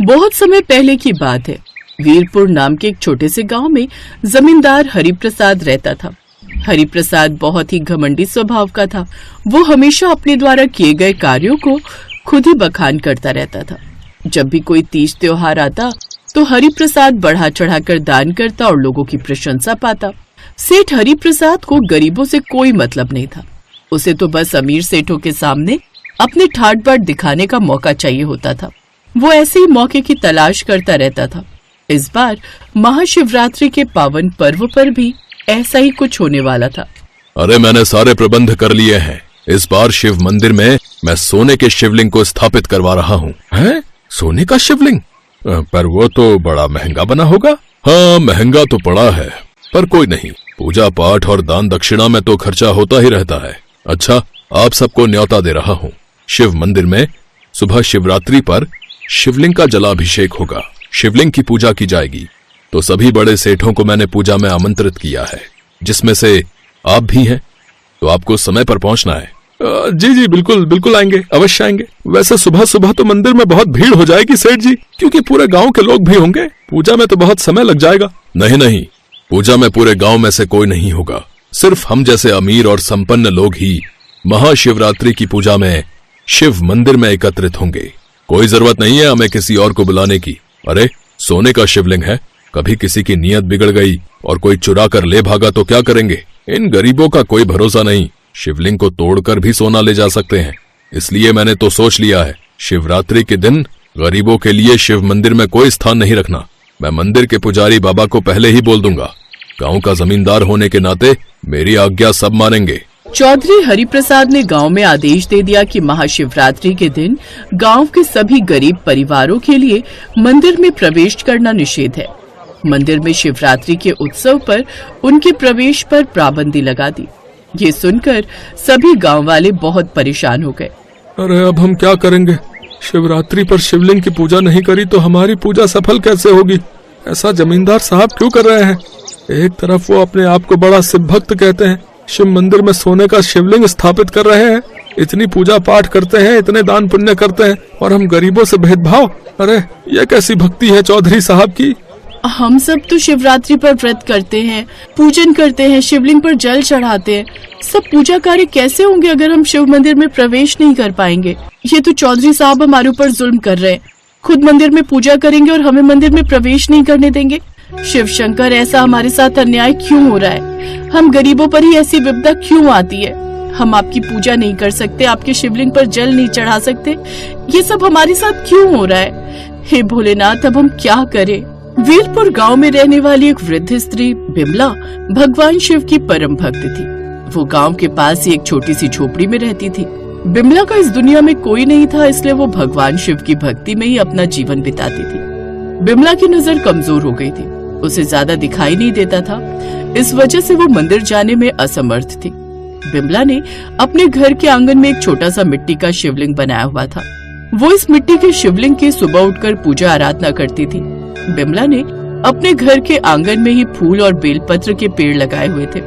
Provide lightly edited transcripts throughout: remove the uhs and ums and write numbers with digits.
बहुत समय पहले की बात है। वीरपुर नाम के एक छोटे से गांव में जमींदार हरिप्रसाद रहता था। हरिप्रसाद बहुत ही घमंडी स्वभाव का था। वो हमेशा अपने द्वारा किए गए कार्यों को खुद ही बखान करता रहता था। जब भी कोई तीज त्योहार आता तो हरिप्रसाद बढ़ा चढ़ाकर दान करता और लोगों की प्रशंसा पाता। सेठ हरिप्रसाद को गरीबों से कोई मतलब नहीं था। उसे तो बस अमीर सेठों के सामने अपने ठाट बाट दिखाने का मौका चाहिए होता था। वो ऐसे ही मौके की तलाश करता रहता था। इस बार महाशिवरात्रि के पावन पर्व पर भी ऐसा ही कुछ होने वाला था। अरे मैंने सारे प्रबंध कर लिए हैं। इस बार शिव मंदिर में मैं सोने के शिवलिंग को स्थापित करवा रहा हूँ। हैं? सोने का शिवलिंग? पर वो तो बड़ा महंगा बना होगा। हाँ, महंगा तो पड़ा है, पर कोई नहीं, पूजा पाठ और दान दक्षिणा में तो खर्चा होता ही रहता है। अच्छा, आप सबको न्योता दे रहा हूँ। शिव मंदिर में सुबह शिवरात्रि पर शिवलिंग का जलाभिषेक होगा। शिवलिंग की पूजा की जाएगी। तो सभी बड़े सेठों को मैंने पूजा में आमंत्रित किया है, जिसमें से आप भी हैं। तो आपको समय पर पहुंचना है। जी जी, बिल्कुल बिल्कुल आएंगे, अवश्य आएंगे। वैसे सुबह सुबह तो मंदिर में बहुत भीड़ हो जाएगी सेठ जी, क्योंकि पूरे गांव के लोग भी होंगे। पूजा में तो बहुत समय लग जाएगा। नहीं, पूजा में पूरे गांव में से कोई नहीं होगा। सिर्फ हम जैसे अमीर और संपन्न लोग ही महाशिवरात्रि की पूजा में शिव मंदिर में एकत्रित होंगे। कोई जरूरत नहीं है हमें किसी और को बुलाने की। अरे, सोने का शिवलिंग है, कभी किसी की नीयत बिगड़ गई और कोई चुरा कर ले भागा तो क्या करेंगे? इन गरीबों का कोई भरोसा नहीं। शिवलिंग को तोड़कर भी सोना ले जा सकते हैं। इसलिए मैंने तो सोच लिया है, शिवरात्रि के दिन गरीबों के लिए शिव मंदिर में कोई स्थान नहीं रखना। मैं मंदिर के पुजारी बाबा को पहले ही बोल दूंगा। गांव का जमींदार होने के नाते मेरी आज्ञा सब मानेंगे। चौधरी हरिप्रसाद ने गांव में आदेश दे दिया कि महाशिवरात्रि के दिन गांव के सभी गरीब परिवारों के लिए मंदिर में प्रवेश करना निषेध है। मंदिर में शिवरात्रि के उत्सव पर उनके प्रवेश पर पाबंदी लगा दी। ये सुनकर सभी गांव वाले बहुत परेशान हो गए। अरे, अब हम क्या करेंगे? शिवरात्रि पर शिवलिंग की पूजा नहीं करी तो हमारी पूजा सफल कैसे होगी? ऐसा जमींदार साहब क्यों कर रहे हैं? एक तरफ वो अपने आप को बड़ा शिव भक्त कहते हैं, शिव मंदिर में सोने का शिवलिंग स्थापित कर रहे हैं, इतनी पूजा पाठ करते हैं, इतने दान पुण्य करते हैं, और हम गरीबों से भेदभाव। अरे, ये कैसी भक्ति है चौधरी साहब की? हम सब तो शिवरात्रि पर व्रत करते हैं, पूजन करते हैं, शिवलिंग पर जल चढ़ाते हैं। सब पूजा कार्य कैसे होंगे अगर हम शिव मंदिर में प्रवेश नहीं कर पाएंगे? ये तो चौधरी साहब हमारे ऊपर जुल्म कर रहे हैं। खुद मंदिर में पूजा करेंगे और हमें मंदिर में प्रवेश नहीं करने देंगे। शिव शंकर, ऐसा हमारे साथ अन्याय क्यों हो रहा है? हम गरीबों पर ही ऐसी विपदा क्यों आती है? हम आपकी पूजा नहीं कर सकते, आपके शिवलिंग पर जल नहीं चढ़ा सकते। ये सब हमारे साथ क्यों हो रहा है? हे भोलेनाथ, अब हम क्या करें? वीरपुर गांव में रहने वाली एक वृद्ध स्त्री बिमला भगवान शिव की परम भक्त थी। वो गांव के पास ही एक छोटी सी झोपड़ी में रहती थी। बिमला का इस दुनिया में कोई नहीं था, इसलिए वो भगवान शिव की भक्ति में ही अपना जीवन बिताती थी। बिमला की नजर कमजोर हो गई थी, उसे ज्यादा दिखाई नहीं देता था। इस वजह से वो मंदिर जाने में असमर्थ थी। बिमला ने अपने घर के आंगन में एक छोटा सा मिट्टी का शिवलिंग बनाया हुआ था। वो इस मिट्टी के शिवलिंग की सुबह उठकर पूजा आराधना करती थी। बिमला ने अपने घर के आंगन में ही फूल और बेलपत्र के पेड़ लगाए हुए थे।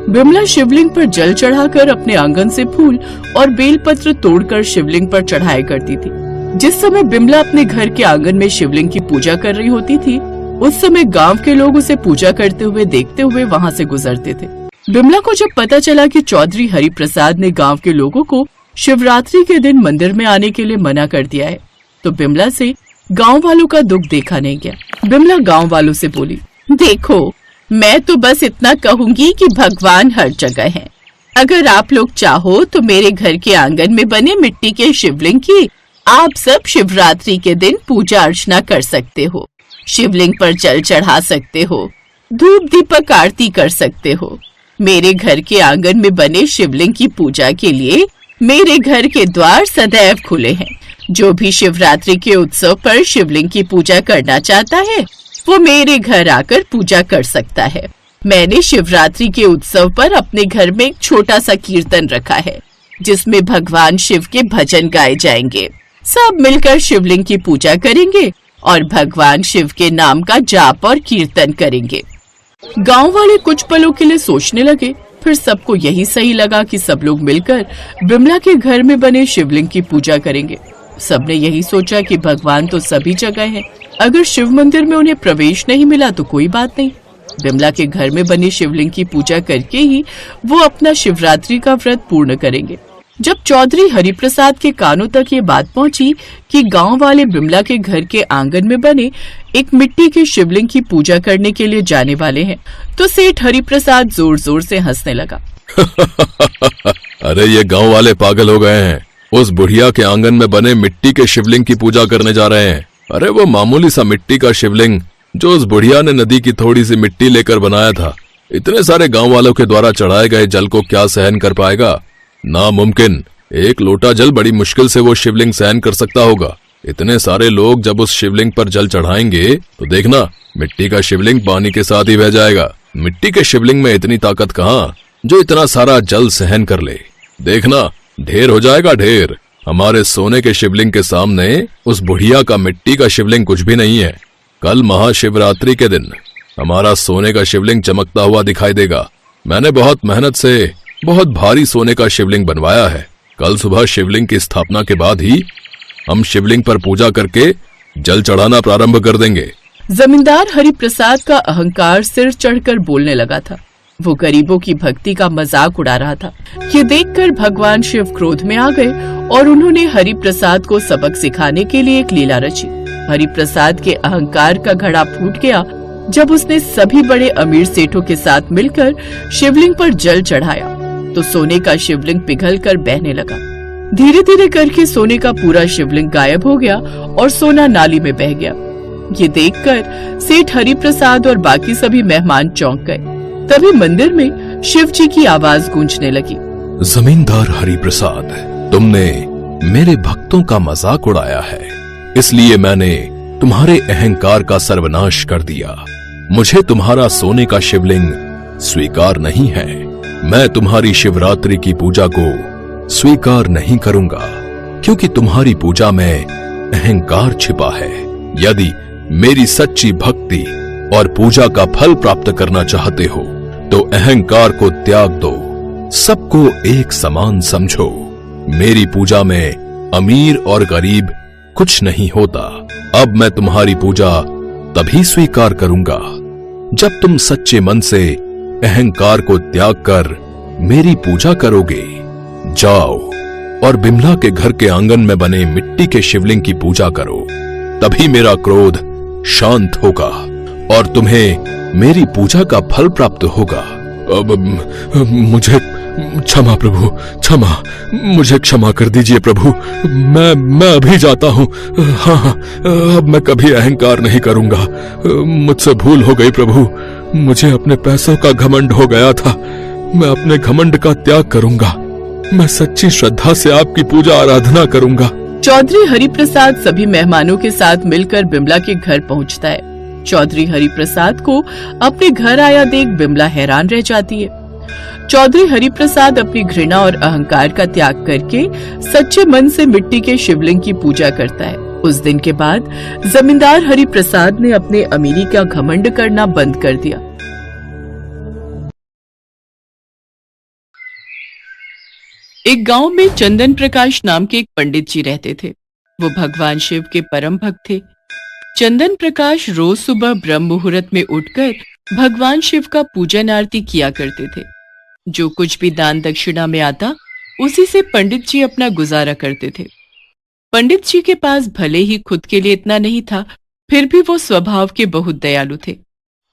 बिमला शिवलिंग पर जल चढ़ाकर अपने आंगन से फूल और बेलपत्र तोड़कर शिवलिंग पर चढ़ाया करती थी। जिस समय बिमला अपने घर के आंगन में शिवलिंग की पूजा कर रही होती थी, उस समय गांव के लोग उसे पूजा करते हुए देखते हुए वहां से गुजरते थे। बिमला को जब पता चला कि चौधरी हरिप्रसाद ने गांव के लोगों को शिवरात्रि के दिन मंदिर में आने के लिए मना कर दिया है, तो बिमला से गांव वालों का दुख देखा नहीं गया। बिमला गांव वालों से बोली, देखो, मैं तो बस इतना कहूंगी कि भगवान हर जगह है। अगर आप लोग चाहो तो मेरे घर के आंगन में बने मिट्टी के शिवलिंग की आप सब शिवरात्रि के दिन पूजा अर्चना कर सकते हो, शिवलिंग पर जल चढ़ा सकते हो, धूप दीपक आरती कर सकते हो। मेरे घर के आंगन में बने शिवलिंग की पूजा के लिए मेरे घर के द्वार सदैव खुले हैं। जो भी शिवरात्रि के उत्सव पर शिवलिंग की पूजा करना चाहता है वो मेरे घर आकर पूजा कर सकता है। मैंने शिवरात्रि के उत्सव पर अपने घर में एक छोटा सा कीर्तन रखा है, जिसमें भगवान शिव के भजन गाए जाएंगे। सब मिलकर शिवलिंग की पूजा करेंगे और भगवान शिव के नाम का जाप और कीर्तन करेंगे। गांव वाले कुछ पलों के लिए सोचने लगे, फिर सबको यही सही लगा कि सब लोग मिलकर बिमला के घर में बने शिवलिंग की पूजा करेंगे। सबने यही सोचा कि भगवान तो सभी जगह हैं, अगर शिव मंदिर में उन्हें प्रवेश नहीं मिला तो कोई बात नहीं, बिमला के घर में बने शिवलिंग की पूजा करके ही वो अपना शिवरात्रि का व्रत पूर्ण करेंगे। जब चौधरी हरिप्रसाद के कानों तक ये बात पहुंची कि गांव वाले बिमला के घर के आंगन में बने एक मिट्टी के शिवलिंग की पूजा करने के लिए जाने वाले हैं, तो सेठ हरिप्रसाद जोर जोर से हंसने लगा। अरे ये गांव वाले पागल हो गए हैं, उस बुढ़िया के आंगन में बने मिट्टी के शिवलिंग की पूजा करने जा रहे हैं। अरे वो मामूली सा मिट्टी का शिवलिंग जो उस बुढ़िया ने नदी की थोड़ी सी मिट्टी लेकर बनाया था, इतने सारे गांव वालों के द्वारा चढ़ाए गए जल को क्या सहन कर पाएगा? नामुमकिन। एक लोटा जल बड़ी मुश्किल से वो शिवलिंग सहन कर सकता होगा। इतने सारे लोग जब उस शिवलिंग पर जल चढ़ाएंगे तो देखना, मिट्टी का शिवलिंग पानी के साथ ही बह जाएगा। मिट्टी के शिवलिंग में इतनी ताकत कहाँ जो इतना सारा जल सहन कर ले। देखना, ढेर हो जाएगा ढेर। हमारे सोने के शिवलिंग के सामने उस बुढ़िया का मिट्टी का शिवलिंग कुछ भी नहीं है। कल महाशिवरात्रि के दिन हमारा सोने का शिवलिंग चमकता हुआ दिखाई देगा। मैंने बहुत मेहनत से बहुत भारी सोने का शिवलिंग बनवाया है। कल सुबह शिवलिंग की स्थापना के बाद ही हम शिवलिंग पर पूजा करके जल चढ़ाना प्रारंभ कर देंगे। जमींदार हरिप्रसाद का अहंकार सिर चढ़कर बोलने लगा था। वो गरीबों की भक्ति का मजाक उड़ा रहा था। ये देखकर भगवान शिव क्रोध में आ गए और उन्होंने हरिप्रसाद को सबक सिखाने के लिए एक लीला रची। हरिप्रसाद के अहंकार का घड़ा फूट गया जब उसने सभी बड़े अमीर सेठों के साथ मिलकर शिवलिंग पर जल चढ़ाया तो सोने का शिवलिंग पिघलकर बहने लगा। धीरे धीरे करके सोने का पूरा शिवलिंग गायब हो गया और सोना नाली में बह गया। ये देखकर सेठ हरिप्रसाद और बाकी सभी मेहमान चौंक गए। तभी मंदिर में शिव जी की आवाज गूंजने लगी। जमींदार हरिप्रसाद, तुमने मेरे भक्तों का मजाक उड़ाया है, इसलिए मैंने तुम्हारे अहंकार का सर्वनाश कर दिया। मुझे तुम्हारा सोने का शिवलिंग स्वीकार नहीं है। मैं तुम्हारी शिवरात्रि की पूजा को स्वीकार नहीं करूंगा, क्योंकि तुम्हारी पूजा में अहंकार छिपा है। यदि मेरी सच्ची भक्ति और पूजा का फल प्राप्त करना चाहते हो तो अहंकार को त्याग दो, सबको एक समान समझो। मेरी पूजा में अमीर और गरीब कुछ नहीं होता। अब मैं तुम्हारी पूजा तभी स्वीकार करूंगा जब तुम सच्चे मन से अहंकार को त्याग कर मेरी पूजा करोगे। जाओ और बिमला के घर के आंगन में बने मिट्टी के शिवलिंग की पूजा करो, तभी मेरा क्रोध शांत होगा और तुम्हें मेरी पूजा का फल प्राप्त होगा। अब मुझे क्षमा प्रभु, क्षमा, मुझे क्षमा कर दीजिए प्रभु। मैं अभी जाता हूँ। हाँ, अब मैं कभी अहंकार नहीं करूंगा। मुझसे भूल हो गई प्रभु। मुझे अपने पैसों का घमंड हो गया था। मैं अपने घमंड का त्याग करूंगा। मैं सच्ची श्रद्धा से आपकी पूजा आराधना करूंगा। चौधरी हरिप्रसाद सभी मेहमानों के साथ मिलकर बिमला के घर पहुंचता है। चौधरी हरिप्रसाद को अपने घर आया देख बिमला हैरान रह जाती है। चौधरी हरिप्रसाद अपनी घृणा और अहंकार का त्याग करके सच्चे मन से मिट्टी के शिवलिंग की पूजा करता है। उस दिन के बाद जमींदार हरिप्रसाद ने अपने अमीरी का घमंड करना बंद कर दिया। एक गांव में चंदन प्रकाश नाम के एक पंडित जी रहते थे। वो भगवान शिव के परम भक्त थे। चंदन प्रकाश रोज सुबह ब्रह्म मुहूर्त में उठकर भगवान शिव का पूजन आरती किया करते थे। जो कुछ भी दान दक्षिणा में आता उसी से पंडित जी अपना गुजारा करते थे। पंडित जी के पास भले ही खुद के लिए इतना नहीं था, फिर भी वो स्वभाव के बहुत दयालु थे।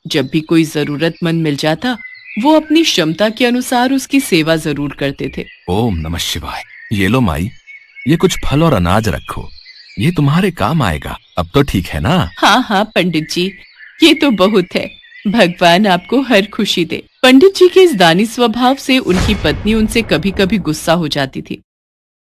जब भी कोई जरूरतमंद मिल जाता वो अपनी क्षमता के अनुसार उसकी सेवा जरूर करते थे। ओम नमः शिवाय। ये लो माई, ये कुछ फल और अनाज रखो, ये तुम्हारे काम आएगा। अब तो ठीक है ना? हाँ हाँ पंडित जी, ये तो बहुत है। भगवान आपको हर खुशी दे। पंडित जी के इस दानी स्वभाव से उनकी पत्नी उनसे कभी कभी गुस्सा हो जाती थी।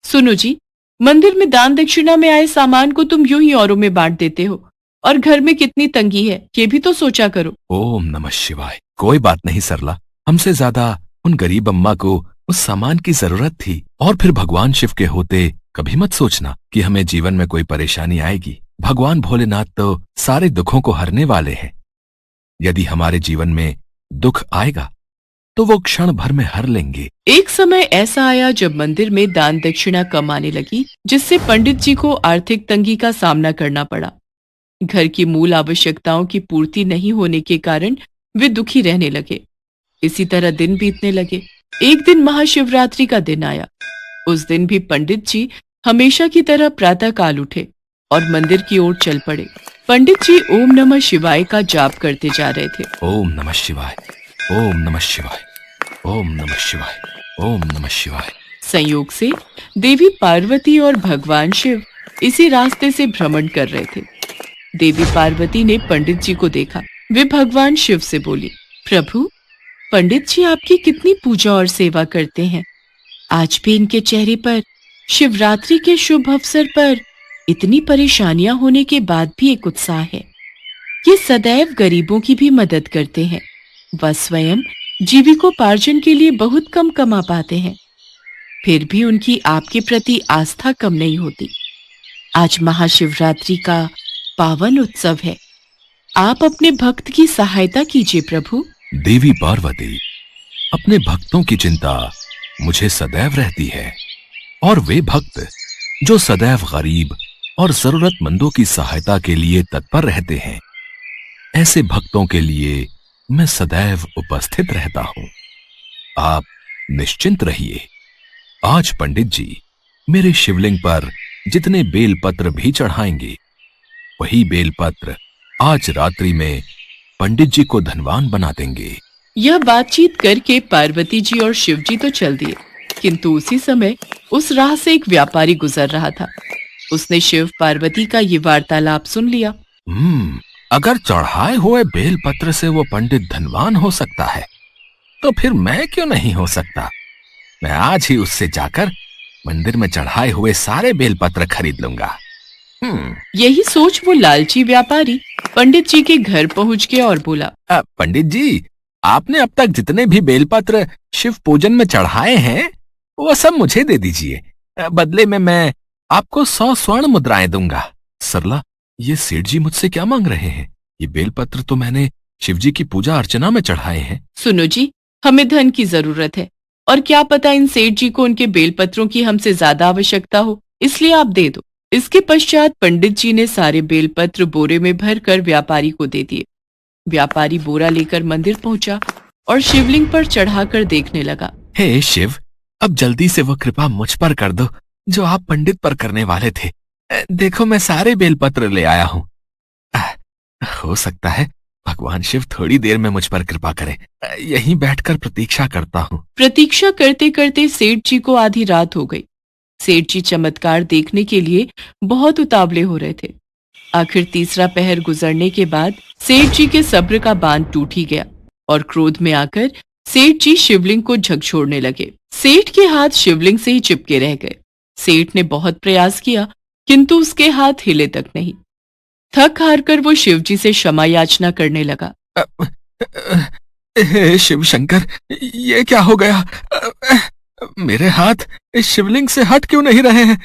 सुनो जी, मंदिर में दान दक्षिणा में आए सामान को तुम यूं ही औरों में बांट देते हो और घर में कितनी तंगी है ये भी तो सोचा करो। ओम नमः शिवाय। कोई बात नहीं सरला, हमसे ज्यादा उन गरीब अम्मा को उस सामान की जरूरत थी। और फिर भगवान शिव के होते कभी मत सोचना कि हमें जीवन में कोई परेशानी आएगी। भगवान भोलेनाथ तो सारे दुखों को हरने वाले हैं। यदि हमारे जीवन में दुख आएगा तो वो क्षण भर में हर लेंगे। एक समय ऐसा आया जब मंदिर में दान दक्षिणा कम आने लगी, जिससे पंडित जी को आर्थिक तंगी का सामना करना पड़ा। घर की मूल आवश्यकताओं की पूर्ति नहीं होने के कारण वे दुखी रहने लगे। इसी तरह दिन बीतने लगे। एक दिन महाशिवरात्रि का दिन आया। उस दिन भी पंडित जी हमेशा की तरह प्रातः काल उठे और मंदिर की ओर चल पड़े। पंडित जी ओम नमः शिवाय का जाप करते जा रहे थे। ओम नमः शिवाय, ओम नमः शिवाय, ओम नमः शिवाय, ओम नमः शिवाय। संयोग से देवी पार्वती और भगवान शिव इसी रास्ते से भ्रमण कर रहे थे। देवी पार्वती ने पंडित जी को देखा। वे भगवान शिव से बोली, प्रभु, पंडित जी आपकी कितनी पूजा और सेवा करते हैं। आज भी इनके चेहरे पर शिवरात्रि के शुभ अवसर पर इतनी परेशानियां होने के बाद भी एक उत्साह है। ये सदैव गरीबों की भी मदद करते हैं। वह स्वयं जीविकोपार्जन के लिए बहुत कम कमा पाते हैं, फिर भी उनकी आपके प्रति आस्था कम नहीं होती। आज महाशिवरात्रि का पावन उत्सव है। आप अपने भक्त की सहायता कीजिए प्रभु। देवी पार्वती, अपने भक्तों की चिंता मुझे सदैव रहती है, और वे भक्त जो सदैव गरीब और जरूरतमंदों की सहायता के लिए तत्पर रहते हैं, ऐसे भक्तों के लिए मैं सदैव उपस्थित रहता हूं। आप निश्चिंत रहिए। आज पंडित जी मेरे शिवलिंग पर जितने बेलपत्र भी चढ़ाएंगे, वही बेलपत्र आज रात्रि में पंडित जी को धनवान बना देंगे। यह बातचीत करके पार्वती जी और शिव जी तो चल दिए, किंतु उसी समय उस राह से एक व्यापारी गुजर रहा था। उसने शिव पार्वती का ये वार्तालाप सुन लिया। अगर चढ़ाए हुए बेलपत्र से वो पंडित धनवान हो सकता है, तो फिर मैं क्यों नहीं हो सकता। मैं आज ही उससे जाकर मंदिर में चढ़ाए हुए सारे बेलपत्र खरीद लूंगा। यही सोच वो लालची व्यापारी पंडित जी के घर पहुंच गया और बोला, पंडित जी, आपने अब तक जितने भी बेलपत्र शिव पूजन में चढ़ाए हैं, वो सब मुझे दे दीजिए। बदले में मैं आपको 100 स्वर्ण मुद्राएं दूंगा। सरला, ये सेठ जी मुझसे क्या मांग रहे हैं? ये बेलपत्र तो मैंने शिव जी की पूजा अर्चना में चढ़ाए हैं। सुनो जी, हमें धन की जरूरत है, और क्या पता इन सेठ जी को उनके बेलपत्रों की हमसे ज्यादा आवश्यकता हो, इसलिए आप दे दो। इसके पश्चात पंडित जी ने सारे बेलपत्र बोरे में भरकर व्यापारी को दे दिए। व्यापारी बोरा लेकर मंदिर पहुंचा और शिवलिंग पर चढ़ाकर देखने लगा। हे शिव, अब जल्दी से वो कृपा मुझ पर कर दो जो आप पंडित पर करने वाले थे। देखो, मैं सारे बेलपत्र ले आया हूँ। हो सकता है भगवान शिव थोड़ी देर में मुझ पर कृपा करें। यहीं बैठकर प्रतीक्षा करता हूँ। प्रतीक्षा करते करते सेठ जी को आधी रात हो गई। सेठ जी चमत्कार देखने के लिए बहुत उतावले हो रहे थे। आखिर तीसरा पहर गुजरने के बाद सेठ जी के सब्र का बांध टूट ही गया और क्रोध में आकर सेठ जी शिवलिंग को झकझोरने लगे। सेठ के हाथ शिवलिंग से ही चिपके रह गए। सेठ ने बहुत प्रयास किया, किंतु उसके हाथ हिले तक नहीं। थक हार कर वो शिव जी से क्षमा याचना करने लगा। हे शिव शंकर, ये क्या हो गया? मेरे हाथ इस शिवलिंग से हट क्यों नहीं रहे हैं?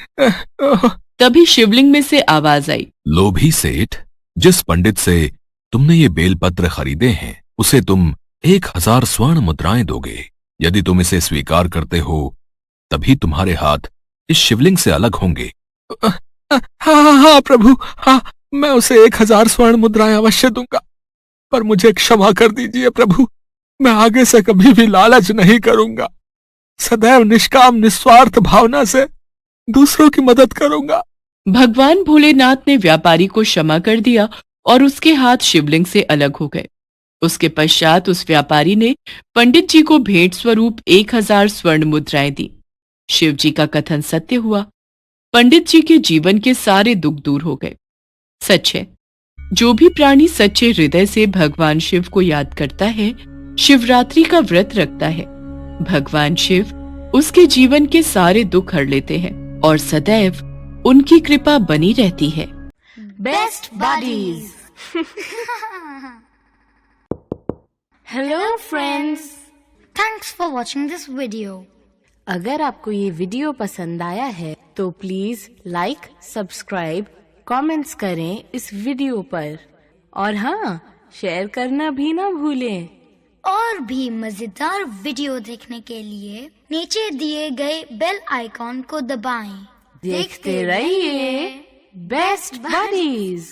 तभी शिवलिंग में से आवाज आई, लोभी सेठ, जिस पंडित से तुमने ये बेलपत्र खरीदे हैं, उसे तुम 1000 स्वर्ण मुद्राएं दोगे। यदि तुम इसे स्वीकार करते हो, तभी तुम्हारे हाथ इस शिवलिंग से अलग होंगे। हाँ प्रभु, हाँ, मैं उसे 1000 स्वर्ण मुद्राएं अवश्य दूंगा, पर मुझे क्षमा कर दीजिए प्रभु। मैं आगे से कभी भी लालच नहीं करूंगा। सदैव निष्काम निस्वार्थ भावना से दूसरों की मदद करूंगा। भगवान भोलेनाथ ने व्यापारी को क्षमा कर दिया और उसके हाथ शिवलिंग से अलग हो गए। उसके पश्चात उस व्यापारी ने पंडित जी को भेंट स्वरूप 1000 स्वर्ण मुद्राएं दी। शिव जी का कथन सत्य हुआ। पंडित जी के जीवन के सारे दुख दूर हो गए। सच है, जो भी प्राणी सच्चे हृदय से भगवान शिव को याद करता है, शिवरात्रि का व्रत रखता है, भगवान शिव उसके जीवन के सारे दुख हर लेते हैं और सदैव उनकी कृपा बनी रहती है। Best buddies. Hello friends, thanks for watching this video. अगर आपको ये वीडियो पसंद आया है तो प्लीज लाइक, सब्सक्राइब, कमेंट्स करें इस वीडियो पर, और हाँ, शेयर करना भी ना भूलें। और भी मजेदार वीडियो देखने के लिए नीचे दिए गए बेल आइकॉन को दबाएं। देखते रहिए बेस्ट बडीज।